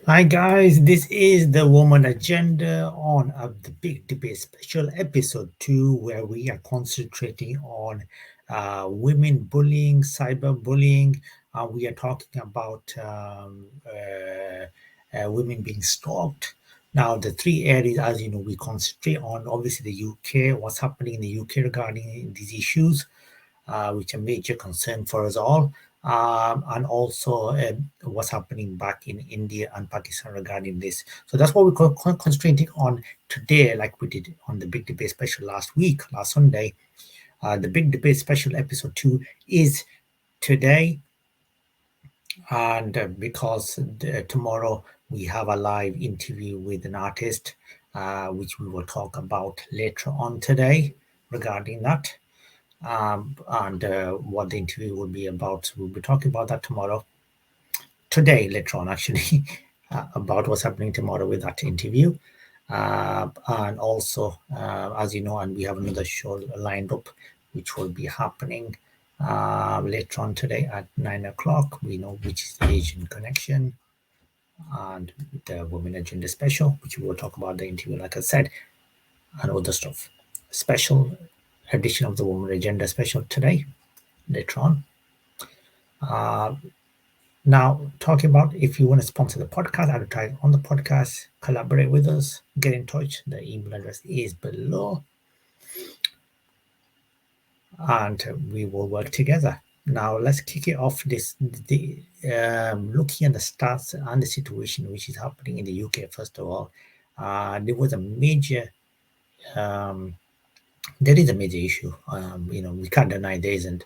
Hi guys, this is the Woman Agenda on the Big Debate Special Episode 2, where we are concentrating on women bullying, cyberbullying. We are talking about women being stalked. Now, the three areas, as you know, we concentrate on obviously the UK, what's happening in the UK regarding these issues, which are major concern for us all, and also what's happening back in India and Pakistan regarding this. So that's what we're concentrating on today, like we did on the Big Debate Special last week, last Sunday. The Big Debate Special episode 2 is today, and because tomorrow we have a live interview with an artist, which we will talk about later on today regarding that, and what the interview will be about. We'll be talking about that tomorrow, today, later on, actually, about what's happening tomorrow with that interview. And also, as you know, and we have another show lined up, which will be happening later on today at 9 o'clock. We know which is the Asian Connection and the Women Agenda Special, which we will talk about the interview, like I said, and other stuff. Special edition of the Women Agenda Special today, later on. Uh, Now, talking about if you want to sponsor the podcast, advertise on the podcast, collaborate with us, get in touch. The email address is below, and we will work together. Now, let's kick it off. Looking at the stats and the situation which is happening in the UK. First of all, there was a major. Um, there is a major issue. We can't deny there isn't.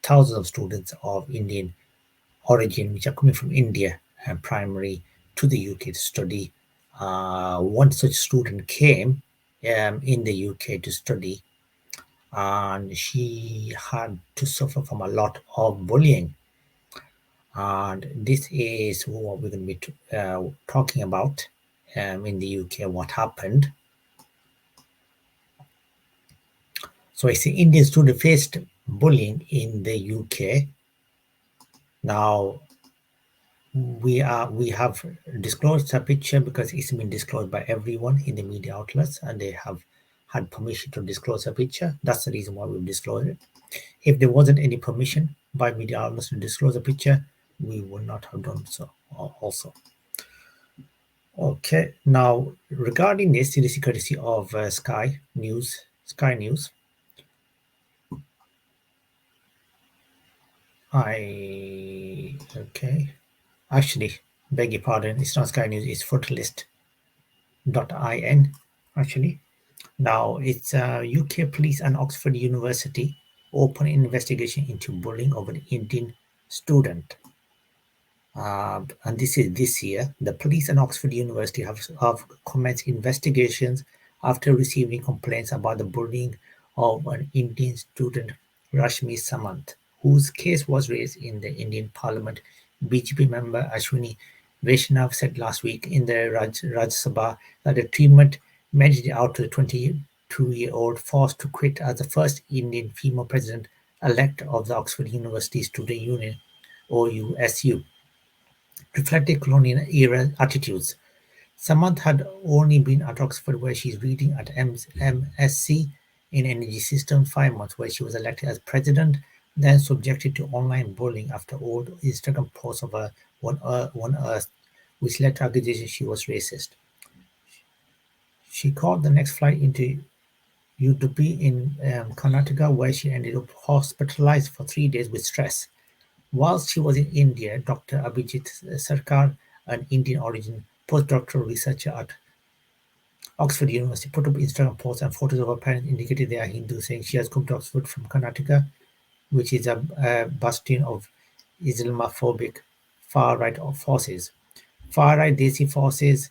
Thousands of students of Indian origin, which are coming from India and primary to the UK to study. One such student came in the UK to study, and she had to suffer from a lot of bullying. And this is what we're going to be talking about in the UK, what happened. So I see Indian student faced bullying in the UK. Now, we have disclosed a picture because it's been disclosed by everyone in the media outlets, and they have had permission to disclose a picture. That's the reason why we've disclosed it. If there wasn't any permission by media outlets to disclose a picture, we would not have done so also. Okay, now regarding this, it is courtesy of Sky News. Actually, beg your pardon, it's not Sky News, it's Footlist.in actually. Now, it's UK police and Oxford University open investigation into bullying of an Indian student. And this is this year. The police and Oxford University have commenced investigations after receiving complaints about the bullying of an Indian student, Rashmi Samant, whose case was raised in the Indian Parliament. BJP member Ashwini Vaishnav said last week in the Rajya Sabha that the treatment meted out to the 22-year-old forced to quit as the first Indian female president-elect of the Oxford University Student Union, OUSU, reflected colonial era attitudes. Samant had only been at Oxford, where she's reading at MSc in Energy Systems, 5 months, where she was elected as president, then subjected to online bullying after old Instagram posts of her One Earth, which led to accusations she was racist. She caught the next flight into Udupi in Karnataka, where she ended up hospitalized for 3 days with stress. Whilst she was in India, Doctor Abhijit Sarkar, an Indian origin postdoctoral researcher at Oxford University, put up Instagram posts and photos of her parents indicated they are Hindu, saying she has come to Oxford from Karnataka, which is a bastion of Islamophobic far-right forces. Far-right Desi forces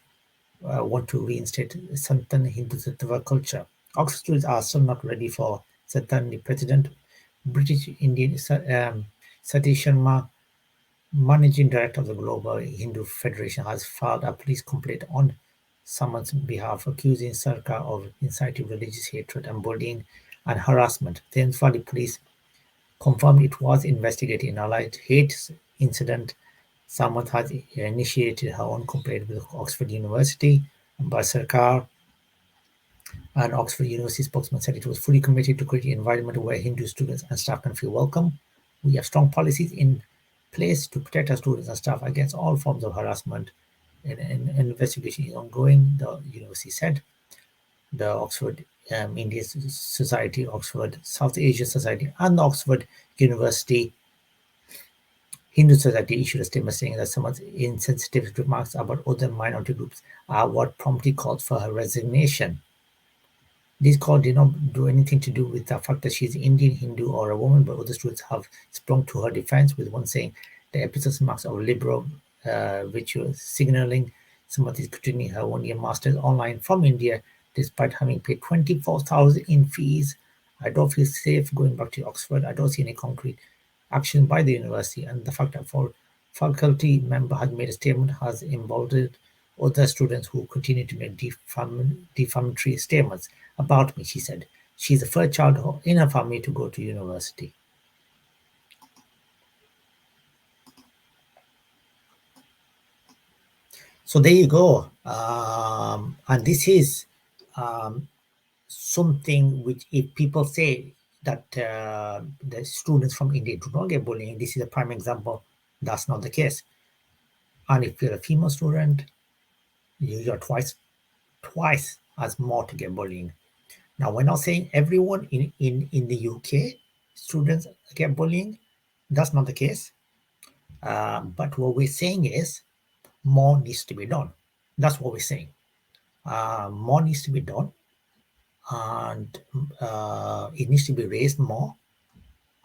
want to reinstate Sanatan Hindu Sattva culture. Oxford students are still not ready for Satani president. British Indian Satish Sharma, managing director of the Global Hindu Federation, has filed a police complaint on someone's behalf, accusing Sarkar of inciting religious hatred and bullying and harassment. The Thames Valley Police confirmed it was investigating an alleged hate incident. Samant has initiated her own complaint with Oxford University, but Sarkar, an Oxford University spokesman, said it was fully committed to create an environment where Hindu students and staff can feel welcome. We have strong policies in place to protect our students and staff against all forms of harassment. An investigation is ongoing, the university said. The Oxford Indian Society, Oxford South Asia Society, and the Oxford University Hindu Society issued a statement saying that some of the insensitive remarks about other minority groups are what promptly called for her resignation. This call did not do anything to do with the fact that she is Indian, Hindu, or a woman, but other students have sprung to her defense, with one saying the episode's marks of liberal virtue signaling somebody is continuing her 1 year master's online from India despite having paid 24,000 in fees. I don't feel safe going back to Oxford. I don't see any concrete action by the university, and the fact that for faculty member has made a statement has emboldened other students who continue to make defamatory statements about me, she said. She's the first child in her family to go to university. So there you go. And this is um, something which, if people say that the students from India do not get bullying, this is a prime example. That's not the case. And if you're a female student, you're twice as more to get bullying. Now, we're not saying everyone in the UK students get bullying. That's not the case. But what we're saying is more needs to be done. That's what we're saying. More needs to be done, and it needs to be raised more.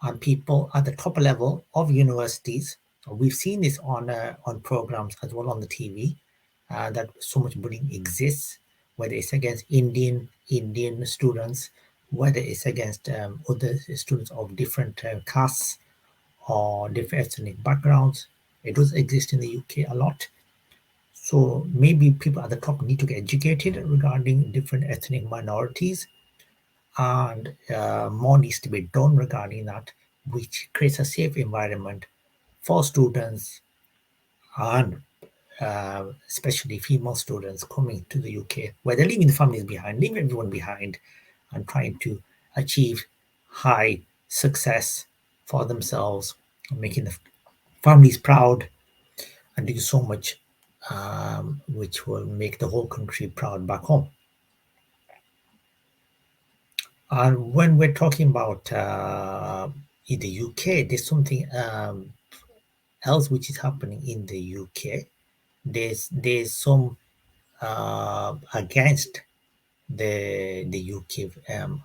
And people at the top level of universities, we've seen this on programs as well on the TV, that so much bullying exists, whether it's against Indian students, whether it's against other students of different castes or different ethnic backgrounds. It does exist in the UK a lot. So maybe people at the top need to get educated regarding different ethnic minorities, and more needs to be done regarding that, which creates a safe environment for students and especially female students coming to the UK, where they're leaving the families behind, leaving everyone behind, and trying to achieve high success for themselves, making the families proud, and do so much which will make the whole country proud back home. And when we're talking about in the UK, there's something else which is happening in the UK. There's some against the UK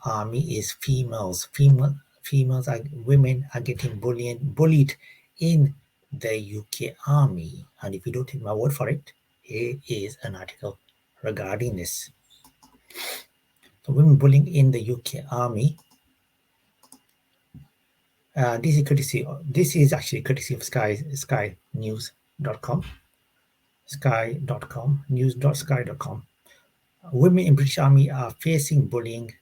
army is females. Females are women are getting bullied in the UK army. And if you don't take my word for it, here is an article regarding this. So women bullying in the UK army. This is actually courtesy of skynews.com. Sky.com, news.sky.com. Women in British Army are facing bullying,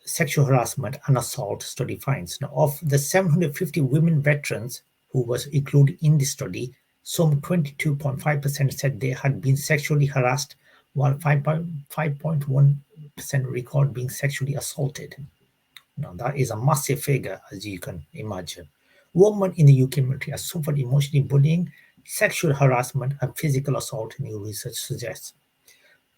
sexual harassment, and assault, study finds. Now, of the 750 women veterans who was included in the study, some 22.5% said they had been sexually harassed, while 5.1% recalled being sexually assaulted. Now, that is a massive figure, as you can imagine. Women in the UK military have suffered emotional bullying, sexual harassment, and physical assault, new research suggests.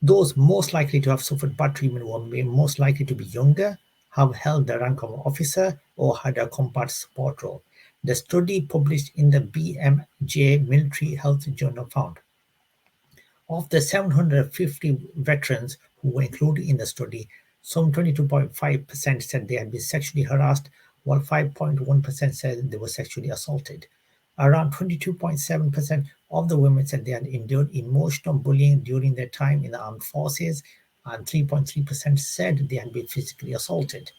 Those most likely to have suffered bad treatment were most likely to be younger, have held the rank of officer, or had a combat support role. The study published in the BMJ Military Health Journal found of the 750 veterans who were included in the study, some 22.5% said they had been sexually harassed, while 5.1% said they were sexually assaulted. Around 22.7% of the women said they had endured emotional bullying during their time in the armed forces, and 3.3% said they had been physically assaulted.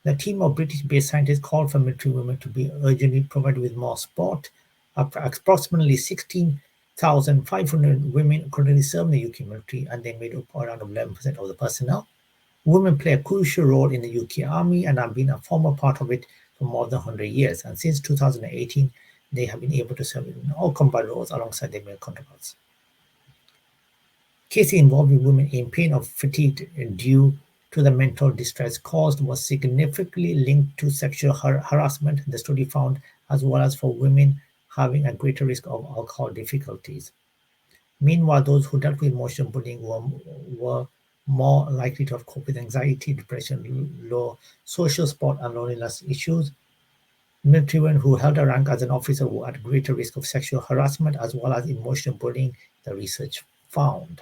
The team of British-based scientists called for military women to be urgently provided with more support. Approximately 16,500 women currently serve in the UK military, and they made up around 11% of the personnel. Women play a crucial role in the UK Army and have been a former part of it for more than 100 years. And since 2018, they have been able to serve in all combat roles alongside their male counterparts. Cases involving women in pain or fatigue due to the mental distress caused was significantly linked to sexual harassment, the study found, as well as for women having a greater risk of alcohol difficulties. Meanwhile, those who dealt with emotional bullying were more likely to have coped with anxiety, depression, low social support, and loneliness issues. Military women who held a rank as an officer were at greater risk of sexual harassment as well as emotional bullying, the research found.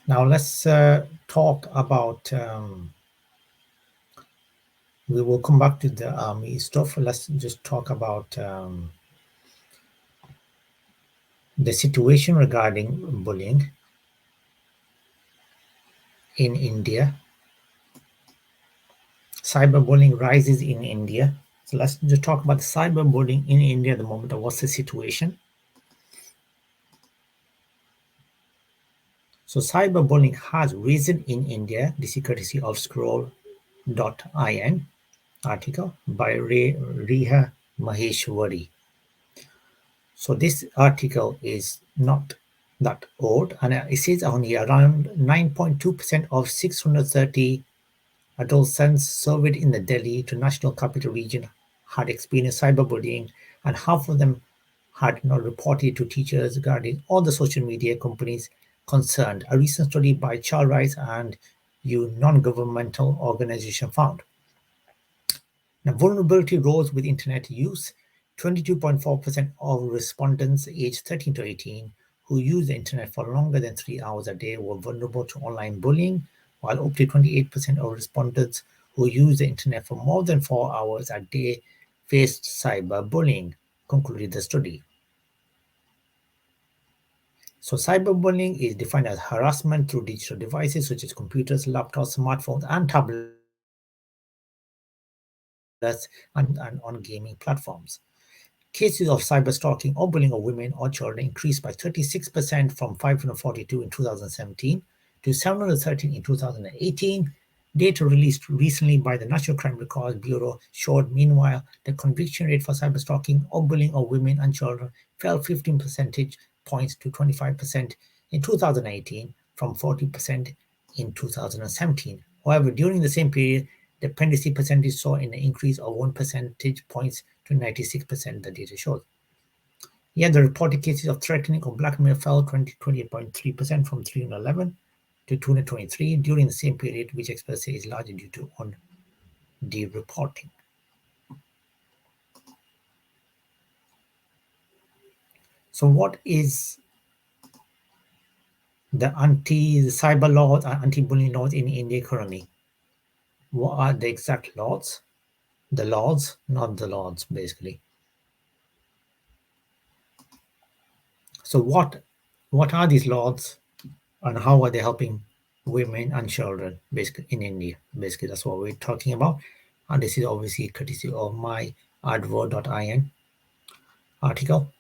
Now let's talk about. We will come back to the army stuff. Let's just talk about the situation regarding bullying in India. Cyberbullying rises in India. So let's just talk about cyberbullying in India at the moment. What's the situation? So cyberbullying has risen in India. This is courtesy of scroll.in article by Riha Maheshwari. So this article is not that old, and it says only around 9.2% of 630 adolescents surveyed in the Delhi to National Capital Region had experienced cyberbullying, and half of them had not reported to teachers regarding all the social media companies concerned. A recent study by Child Rights and U non-governmental organization found. Now, vulnerability rose with internet use. 22.4% of respondents aged 13 to 18 who use the internet for longer than 3 hours a day were vulnerable to online bullying, while up to 28% of respondents who use the internet for more than 4 hours a day faced cyberbullying, concluded the study. So, cyberbullying is defined as harassment through digital devices such as computers, laptops, smartphones, and tablets, and on gaming platforms. Cases of cyberstalking or bullying of women or children increased by 36% from 542 in 2017 to 713 in 2018. Data released recently by the National Crime Records Bureau showed, meanwhile, the conviction rate for cyberstalking or bullying of women and children fell 15 percentage points to 25% in 2018 from 40% in 2017. However, during the same period, the dependency percentage saw an increase of 1 percentage points to 96%, the data shows. Yet the reported cases of threatening or blackmail fell 28.3% from 311 to 223 during the same period, which experts say is largely due to on de-reporting. So what is the anti-cyber laws and anti-bullying laws in India currently? What are the exact laws? The laws, not the laws, basically. So what are these laws and how are they helping women and children basically in India? Basically, that's what we're talking about. And this is obviously courtesy of my advo.in article.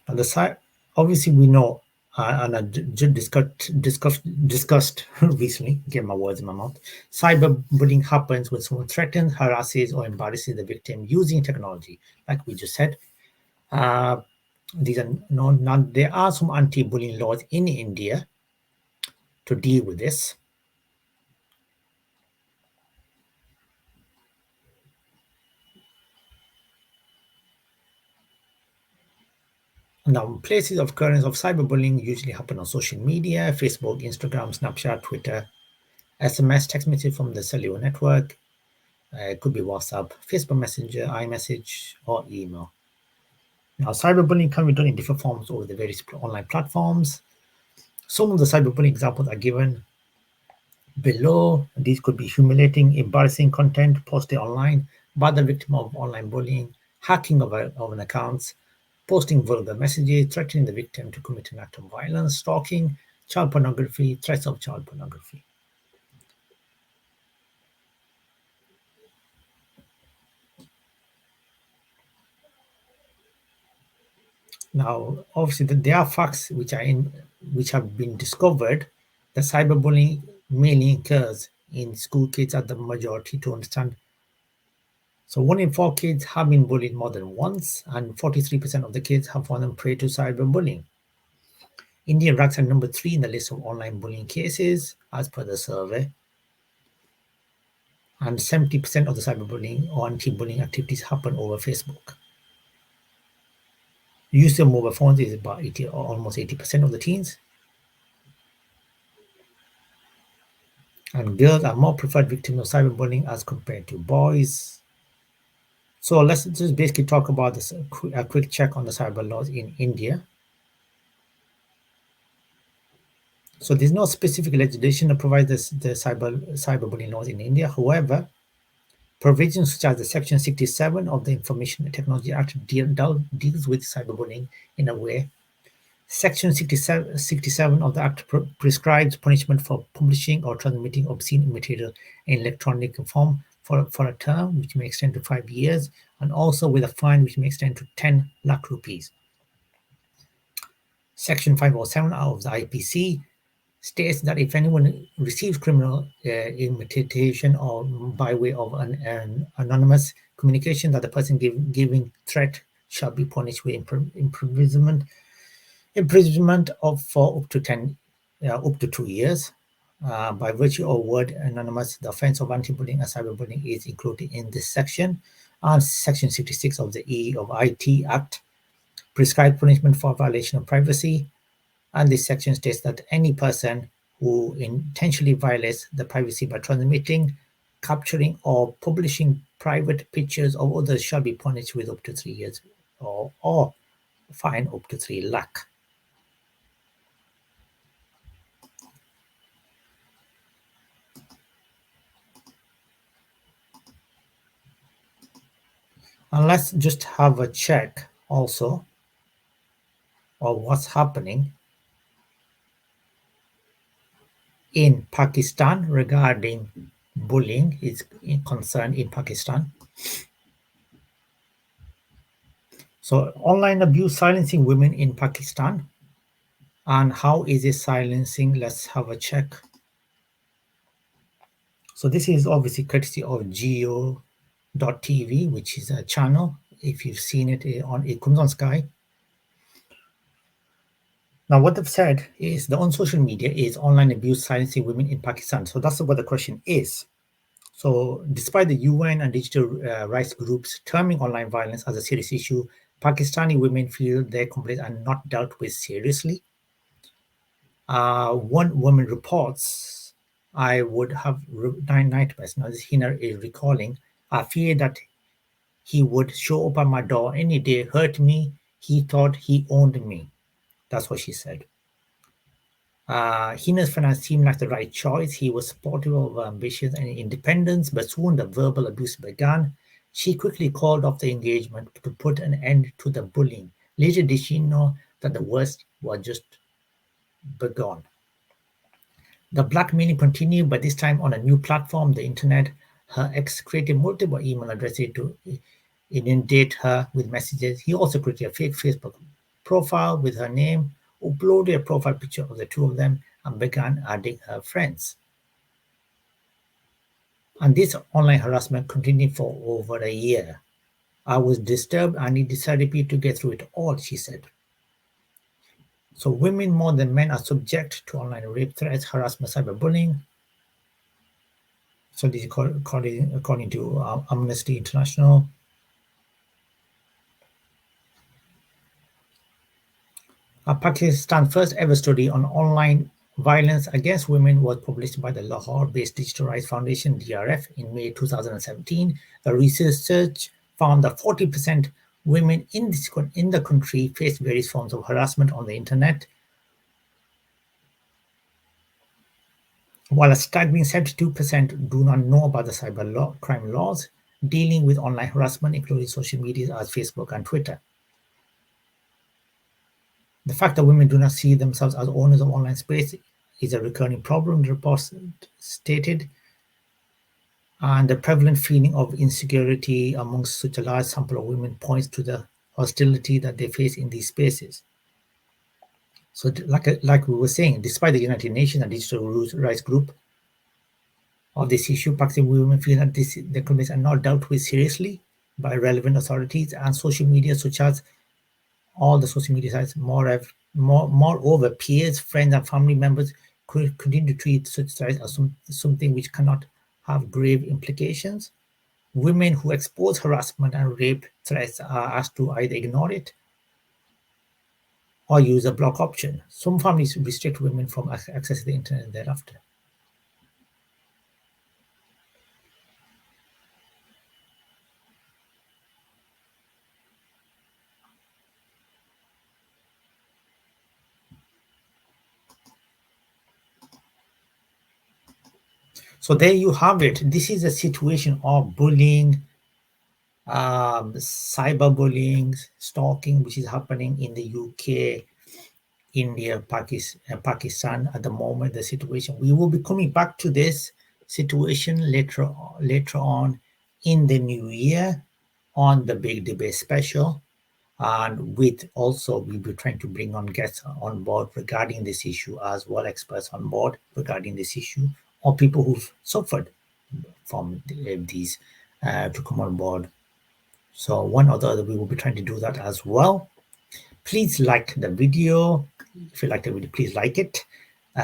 And the side, obviously, we know, and I discussed recently, get my words in my mouth. Cyberbullying happens when someone threatens, harasses, or embarrasses the victim using technology, like we just said. Uh, these are no, none. There are some anti-bullying laws in India to deal with this. Now, places of occurrence of cyberbullying usually happen on social media: Facebook, Instagram, Snapchat, Twitter, SMS, text message from the cellular network. It could be WhatsApp, Facebook Messenger, iMessage, or email. Now, cyberbullying can be done in different forms over the various online platforms. Some of the cyberbullying examples are given below. These could be humiliating, embarrassing content posted online by the victim of online bullying, hacking of an account, posting vulgar messages, threatening the victim to commit an act of violence, stalking, child pornography, threats of child pornography. Now, obviously, there are facts which have been discovered that cyberbullying mainly occurs in school kids are the majority to understand. So 1 in 4 kids have been bullied more than once, and 43% of the kids have fallen prey to cyberbullying. India ranks at number 3 in the list of online bullying cases, as per the survey, and 70% of the cyberbullying or anti-bullying activities happen over Facebook. Use of mobile phones is about 80, or almost 80% of the teens, and girls are more preferred victims of cyberbullying as compared to boys. So let's just basically talk about this, a quick check on the cyber laws in India. So there's no specific legislation that provides the cyberbullying laws in India. However, provisions such as the Section 67 of the Information Technology Act deals with cyberbullying in a way. Section 67 of the Act prescribes punishment for publishing or transmitting obscene material in electronic form for a term which may extend to 5 years, and also with a fine which may extend to 10 lakh rupees. Section 507 of the IPC states that if anyone receives criminal imitation or by way of an anonymous communication, that the person giving threat shall be punished with imprisonment of for up to 2 years. By virtue of word anonymous, the offence of anti-bullying and cyberbullying is included in this section. And Section 66 of the E of IT Act prescribes punishment for violation of privacy. And this section states that any person who intentionally violates the privacy by transmitting, capturing, or publishing private pictures of others shall be punished with up to 3 years or fine up to 3 lakh. And let's just have a check also of what's happening in Pakistan regarding bullying is concerned in Pakistan. So online abuse silencing women in Pakistan. And how is it silencing? Let's have a check. So this is obviously courtesy of Geo.tv, which is a channel. If you've seen it it comes on Sky. Now, what they've said is the on social media is online abuse silencing women in Pakistan. So that's what the question is. So, despite the UN and digital rights groups terming online violence as a serious issue, Pakistani women feel their complaints are not dealt with seriously. One woman reports, I would have nightmares. Now, this Hina is recalling, I fear that he would show up at my door any day, hurt me. He thought he owned me. That's what she said. Hina's finance seemed like the right choice. He was supportive of ambitions and independence, but soon the verbal abuse began. She quickly called off the engagement to put an end to the bullying. Later did she know that the worst was just begun. The blackmailing continued, but this time on a new platform, the internet. Her ex created multiple email addresses to inundate her with messages. He also created a fake Facebook profile with her name, uploaded a profile picture of the two of them, and began adding her friends. And this online harassment continued for over a year. I was disturbed and needed therapy to get through it all, she said. So women more than men are subject to online rape threats, harassment, cyberbullying. So this is according to Amnesty International. Pakistan's first ever study on online violence against women was published by the Lahore-based Digital Rights Foundation (DRF) in May 2017. The research found that 40% women in the country face various forms of harassment on the internet, while a staggering 72% do not know about the cybercrime laws dealing with online harassment, including social media as Facebook and Twitter. The fact that women do not see themselves as owners of online space is a recurring problem, the report stated, and the prevalent feeling of insecurity amongst such a large sample of women points to the hostility that they face in these spaces. So, like we were saying, despite the United Nations and Digital Rights Group of this issue. Pakistani women feel that the complaints are not dealt with seriously by relevant authorities and social media, such as all the social media sites. Moreover, peers, friends, and family members could continue to treat such sites as something which cannot have grave implications. Women who expose harassment and rape threats are asked to either ignore it or use a block option. Some families restrict women from accessing the internet thereafter. So there you have it. This is a situation of bullying, cyberbullying, stalking, which is happening in the UK, India, Pakistan at the moment. The situation. We will be coming back to this situation later on in the new year on the big debate special, and with also we'll be trying to bring on guests on board regarding this issue as well, experts on board regarding this issue, or people who've suffered from these to come on board. So one or the other, we will be trying to do that as well. Please like the video. If you like the video, please like it.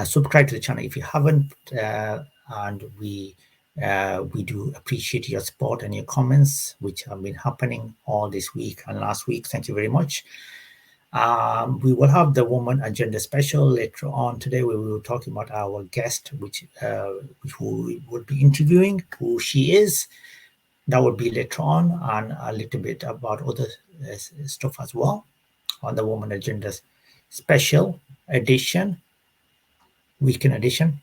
Subscribe to the channel if you haven't, and we do appreciate your support and your comments, which have been happening all this week and last week. Thank you very much. We will have the woman agenda special later on today, where we will talk about our guest, which we will be interviewing, who she is. That will be later on, and a little bit about other stuff as well on the woman agenda special edition, weekend edition.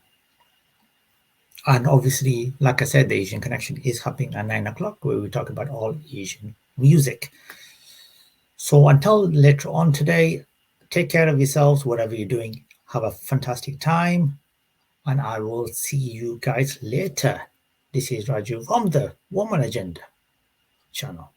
And obviously, like I said, the Asian Connection is happening at 9 o'clock, where we talk about all Asian music. So until later on today, take care of yourselves, whatever you're doing. Have a fantastic time, and I will see you guys later. This is Raju from the Woman Agenda channel.